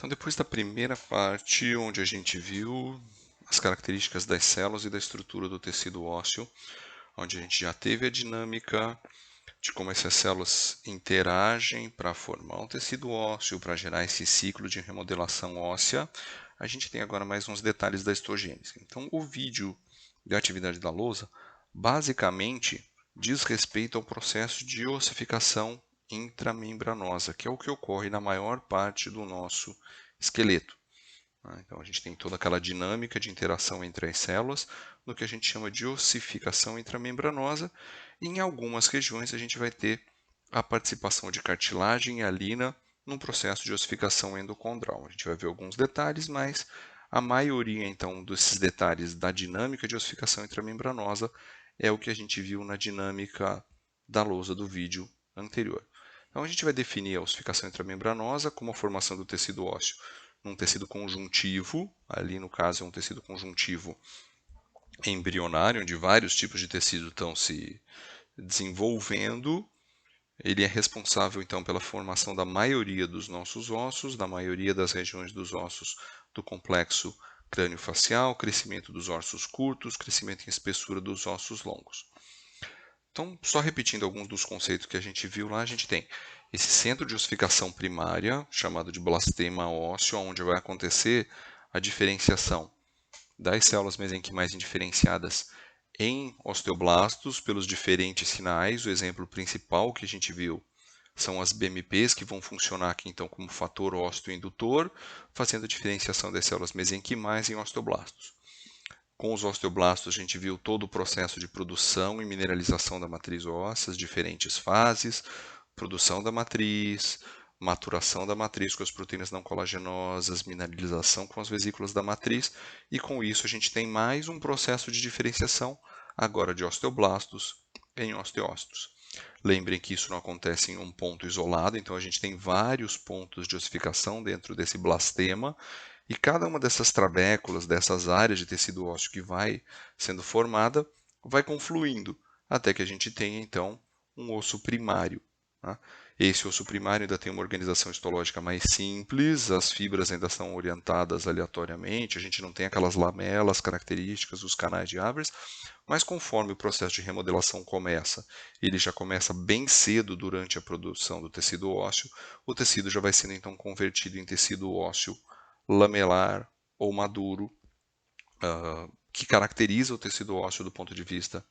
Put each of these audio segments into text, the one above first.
Então, depois da primeira parte, onde a gente viu as características das células e da estrutura do tecido ósseo, onde a gente já teve a dinâmica de como essas células interagem para formar um tecido ósseo, para gerar esse ciclo de remodelação óssea, a gente tem agora mais uns detalhes da histogênese. Então, o vídeo da atividade da lousa, basicamente, diz respeito ao processo de ossificação intramembranosa, que é o que ocorre na maior parte do nosso esqueleto. Então, a gente tem toda aquela dinâmica de interação entre as células, no que a gente chama de ossificação intramembranosa, e em algumas regiões a gente vai ter a participação de cartilagem e alina num processo de ossificação endocondral. A gente vai ver alguns detalhes, mas a maioria, então, desses detalhes da dinâmica de ossificação intramembranosa é o que a gente viu na dinâmica da lousa do vídeo anterior. Então, a gente vai definir a ossificação intramembranosa como a formação do tecido ósseo num tecido conjuntivo, ali no caso é um tecido conjuntivo embrionário, onde vários tipos de tecido estão se desenvolvendo. Ele é responsável, então, pela formação da maioria dos nossos ossos, da maioria das regiões dos ossos do complexo crânio-facial, crescimento dos ossos curtos, crescimento em espessura dos ossos longos. Então, só repetindo alguns dos conceitos que a gente viu lá, a gente tem esse centro de ossificação primária, chamado de blastema ósseo, onde vai acontecer a diferenciação das células mesenquimais indiferenciadas em osteoblastos pelos diferentes sinais. O exemplo principal que a gente viu são as BMPs, que vão funcionar aqui então como fator osteoindutor, fazendo a diferenciação das células mesenquimais em osteoblastos. Com os osteoblastos, a gente viu todo o processo de produção e mineralização da matriz óssea, as diferentes fases, produção da matriz, maturação da matriz com as proteínas não colagenosas, mineralização com as vesículas da matriz, e com isso a gente tem mais um processo de diferenciação, agora de osteoblastos em osteócitos. Lembrem que isso não acontece em um ponto isolado, então a gente tem vários pontos de ossificação dentro desse blastema, e cada uma dessas trabéculas, dessas áreas de tecido ósseo que vai sendo formada, vai confluindo, até que a gente tenha então um osso primário. Tá? Esse osso primário ainda tem uma organização histológica mais simples, as fibras ainda são orientadas aleatoriamente, a gente não tem aquelas lamelas características, os canais de Avers, mas conforme o processo de remodelação começa, ele já começa bem cedo durante a produção do tecido ósseo, o tecido já vai sendo então convertido em tecido ósseo lamelar ou maduro, que caracteriza o tecido ósseo do ponto de vista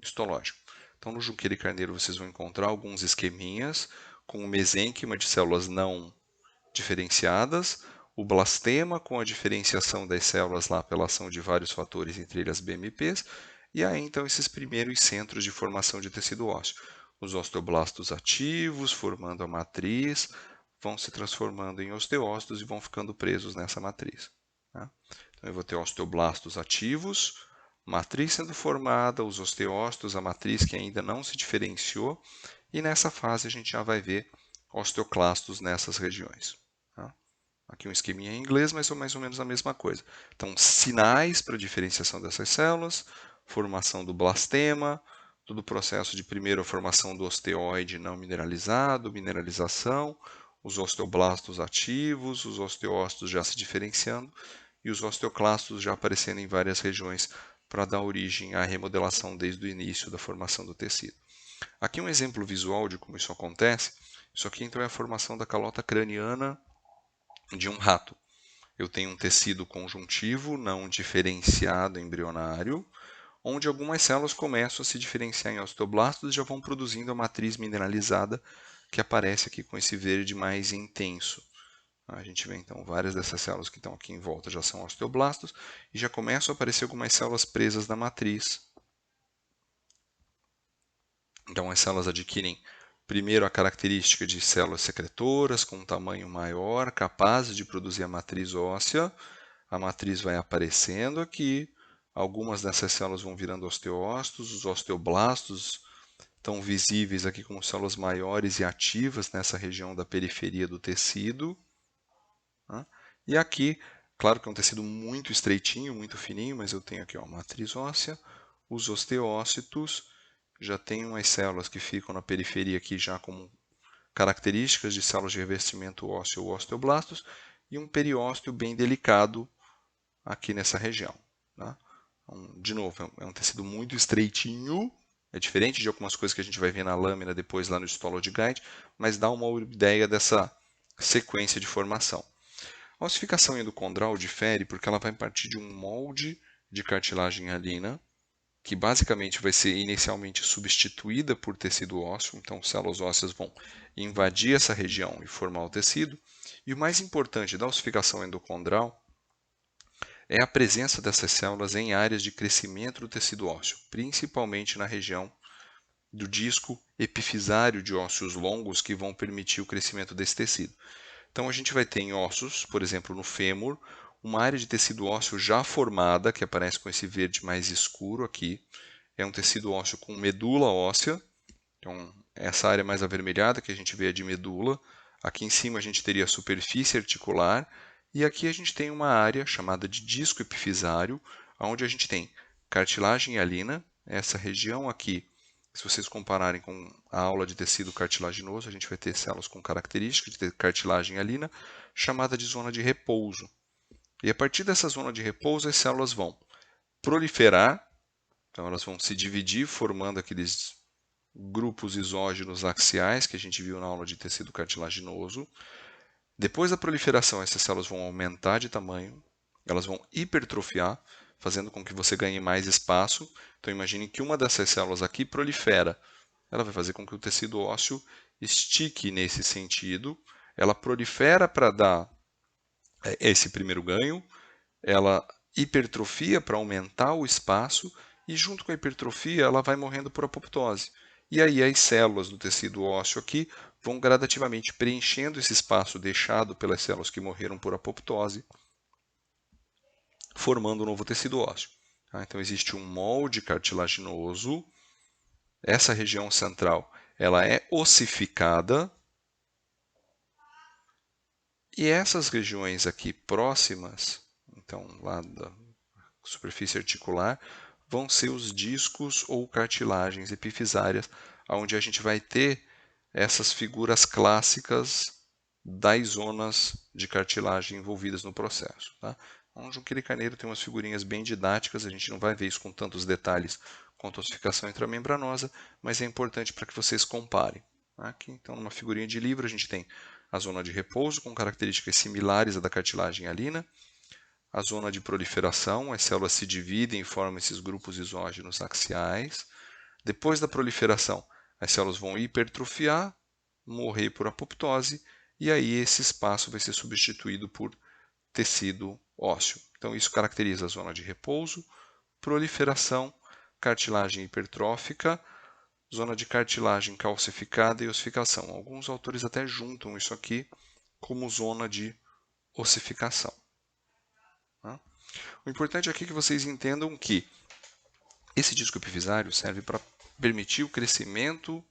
histológico. Então, no Junqueira e Carneiro vocês vão encontrar alguns esqueminhas com o mesênquima de células não diferenciadas, o blastema com a diferenciação das células lá pela ação de vários fatores, entre eles as BMPs, e aí então esses primeiros centros de formação de tecido ósseo. Os osteoblastos ativos, formando a matriz, vão se transformando em osteócitos e vão ficando presos nessa matriz. Tá? Então eu vou ter osteoblastos ativos, matriz sendo formada, os osteócitos, a matriz que ainda não se diferenciou, e nessa fase a gente já vai ver osteoclastos nessas regiões. Tá? Aqui um esqueminha em inglês, mas é mais ou menos a mesma coisa. Então, sinais para diferenciação dessas células, formação do blastema, todo o processo de primeiro a formação do osteoide não mineralizado, mineralização, os osteoblastos ativos, os osteócitos já se diferenciando e os osteoclastos já aparecendo em várias regiões para dar origem à remodelação desde o início da formação do tecido. Aqui um exemplo visual de como isso acontece. Isso aqui então é a formação da calota craniana de um rato. Eu tenho um tecido conjuntivo não diferenciado embrionário, onde algumas células começam a se diferenciar em osteoblastos e já vão produzindo a matriz mineralizada que aparece aqui com esse verde mais intenso. A gente vê então várias dessas células que estão aqui em volta já são osteoblastos e já começam a aparecer algumas células presas na matriz. Então as células adquirem primeiro a característica de células secretoras com um tamanho maior, capazes de produzir a matriz óssea. A matriz vai aparecendo aqui, algumas dessas células vão virando osteócitos, os osteoblastos estão visíveis aqui como células maiores e ativas nessa região da periferia do tecido. Tá? E aqui, claro que é um tecido muito estreitinho, muito fininho, mas eu tenho aqui a matriz óssea, os osteócitos, já tem umas células que ficam na periferia aqui já como características de células de revestimento ósseo ou osteoblastos, e um periósteo bem delicado aqui nessa região. Tá? Então, de novo, é um tecido muito estreitinho, é diferente de algumas coisas que a gente vai ver na lâmina depois lá no Histology Guide, mas dá uma ideia dessa sequência de formação. A ossificação endocondral difere porque ela vai partir de um molde de cartilagem hialina, que basicamente vai ser inicialmente substituída por tecido ósseo, então células ósseas vão invadir essa região e formar o tecido. E o mais importante da ossificação endocondral é a presença dessas células em áreas de crescimento do tecido ósseo, principalmente na região do disco epifisário de ósseos longos que vão permitir o crescimento desse tecido. Então a gente vai ter em ossos, por exemplo no fêmur, uma área de tecido ósseo já formada, que aparece com esse verde mais escuro aqui. É um tecido ósseo com medula óssea, então essa área mais avermelhada que a gente vê é de medula. Aqui em cima a gente teria a superfície articular e aqui a gente tem uma área chamada de disco epifisário, onde a gente tem cartilagem hialina, essa região aqui. Se vocês compararem com a aula de tecido cartilaginoso, a gente vai ter células com características de cartilagem hialina, chamada de zona de repouso. E a partir dessa zona de repouso, as células vão proliferar, então elas vão se dividir, formando aqueles grupos isógenos axiais que a gente viu na aula de tecido cartilaginoso. Depois da proliferação, essas células vão aumentar de tamanho, elas vão hipertrofiar, fazendo com que você ganhe mais espaço. Então imagine que uma dessas células aqui prolifera. Ela vai fazer com que o tecido ósseo estique nesse sentido. Ela prolifera para dar esse primeiro ganho, ela hipertrofia para aumentar o espaço e junto com a hipertrofia ela vai morrendo por apoptose. E aí as células do tecido ósseo aqui vão gradativamente preenchendo esse espaço deixado pelas células que morreram por apoptose, formando um novo tecido ósseo. Então existe um molde cartilaginoso, essa região central ela é ossificada, e essas regiões aqui próximas, então lá da superfície articular, vão ser os discos ou cartilagens epifisárias, onde a gente vai ter essas figuras clássicas das zonas de cartilagem envolvidas no processo. Tá? O Junqueira Carneiro tem umas figurinhas bem didáticas, a gente não vai ver isso com tantos detalhes quanto a ossificação intramembranosa, mas é importante para que vocês comparem. Aqui, então, numa figurinha de livro, a gente tem a zona de repouso, com características similares à da cartilagem hialina, a zona de proliferação, as células se dividem e formam esses grupos isógenos axiais. Depois da proliferação, as células vão hipertrofiar, morrer por apoptose, e aí esse espaço vai ser substituído por tecido ósseo. Então isso caracteriza a zona de repouso, proliferação, cartilagem hipertrófica, zona de cartilagem calcificada e ossificação. Alguns autores até juntam isso aqui como zona de ossificação. O importante aqui é que vocês entendam que esse disco epifisário serve para permitir o crescimento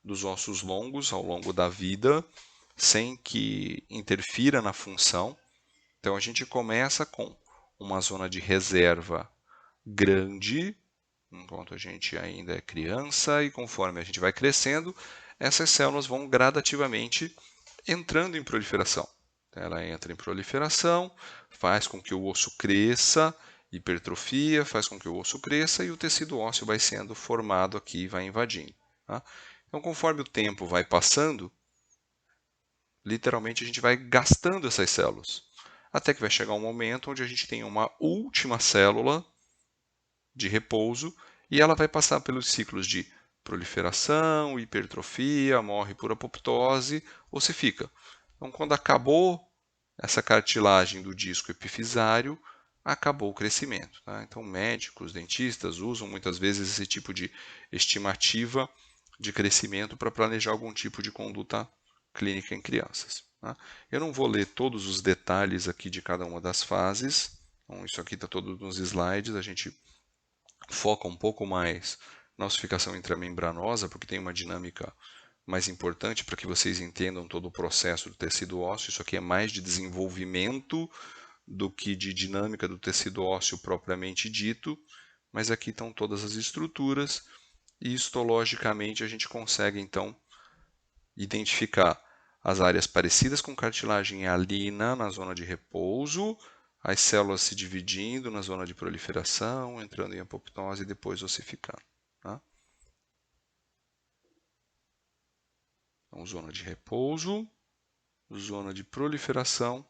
dos ossos longos ao longo da vida, sem que interfira na função. Então a gente começa com uma zona de reserva grande, enquanto a gente ainda é criança, e conforme a gente vai crescendo, essas células vão gradativamente entrando em proliferação. Ela entra em proliferação, faz com que o osso cresça, hipertrofia, faz com que o osso cresça e o tecido ósseo vai sendo formado aqui e vai invadindo. Tá? Então, conforme o tempo vai passando, literalmente a gente vai gastando essas células, até que vai chegar um momento onde a gente tem uma última célula de repouso e ela vai passar pelos ciclos de proliferação, hipertrofia, morre por apoptose, ossifica. Então, quando acabou essa cartilagem do disco epifisário, acabou o crescimento. Tá? Então, médicos, dentistas usam muitas vezes esse tipo de estimativa de crescimento para planejar algum tipo de conduta clínica em crianças. Tá? Eu não vou ler todos os detalhes aqui de cada uma das fases, então, isso aqui está todo nos slides, a gente foca um pouco mais na ossificação intramembranosa, porque tem uma dinâmica mais importante para que vocês entendam todo o processo do tecido ósseo. Isso aqui é mais de desenvolvimento do que de dinâmica do tecido ósseo propriamente dito, mas aqui estão todas as estruturas e histologicamente a gente consegue então identificar as áreas parecidas com cartilagem e alina na zona de repouso, as células se dividindo na zona de proliferação, entrando em apoptose e depois ossificando. Tá? Então, zona de repouso, zona de proliferação,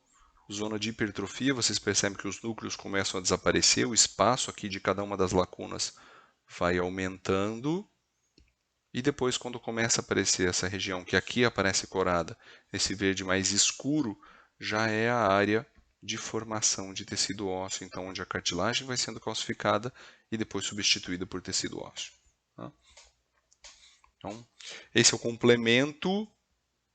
zona de hipertrofia. Vocês percebem que os núcleos começam a desaparecer, o espaço aqui de cada uma das lacunas vai aumentando. E depois, quando começa a aparecer essa região que aqui aparece corada, esse verde mais escuro, já é a área de formação de tecido ósseo, então onde a cartilagem vai sendo calcificada e depois substituída por tecido ósseo. Tá? Então, esse é o complemento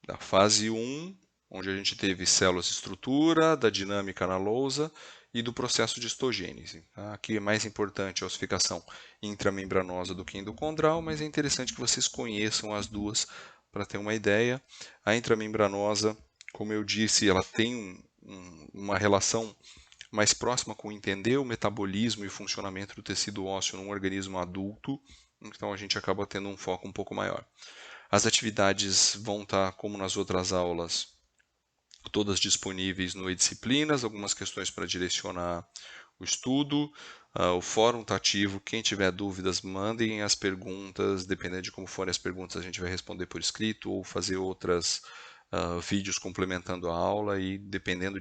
da fase 1, onde a gente teve células de estrutura, da dinâmica na lousa e do processo de histogênese. Tá? Aqui é mais importante a ossificação intramembranosa do que endocondral, mas é interessante que vocês conheçam as duas para ter uma ideia. A intramembranosa, como eu disse, ela tem uma relação mais próxima com entender o metabolismo e o funcionamento do tecido ósseo num organismo adulto, então a gente acaba tendo um foco um pouco maior. As atividades vão estar, como nas outras aulas, todas disponíveis no eDisciplinas, algumas questões para direcionar o estudo. O fórum está ativo, quem tiver dúvidas, mandem as perguntas, dependendo de como forem as perguntas, a gente vai responder por escrito ou fazer outros vídeos complementando a aula e dependendo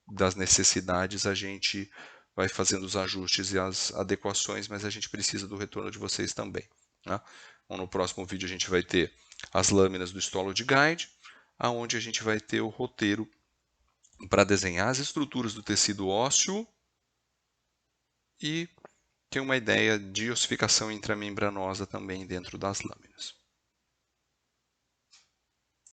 das necessidades, a gente vai fazendo os ajustes e as adequações, mas a gente precisa do retorno de vocês também. Tá? Então, no próximo vídeo a gente vai ter as lâminas do Histology Guide, aonde a gente vai ter o roteiro para desenhar as estruturas do tecido ósseo e ter uma ideia de ossificação intramembranosa também dentro das lâminas.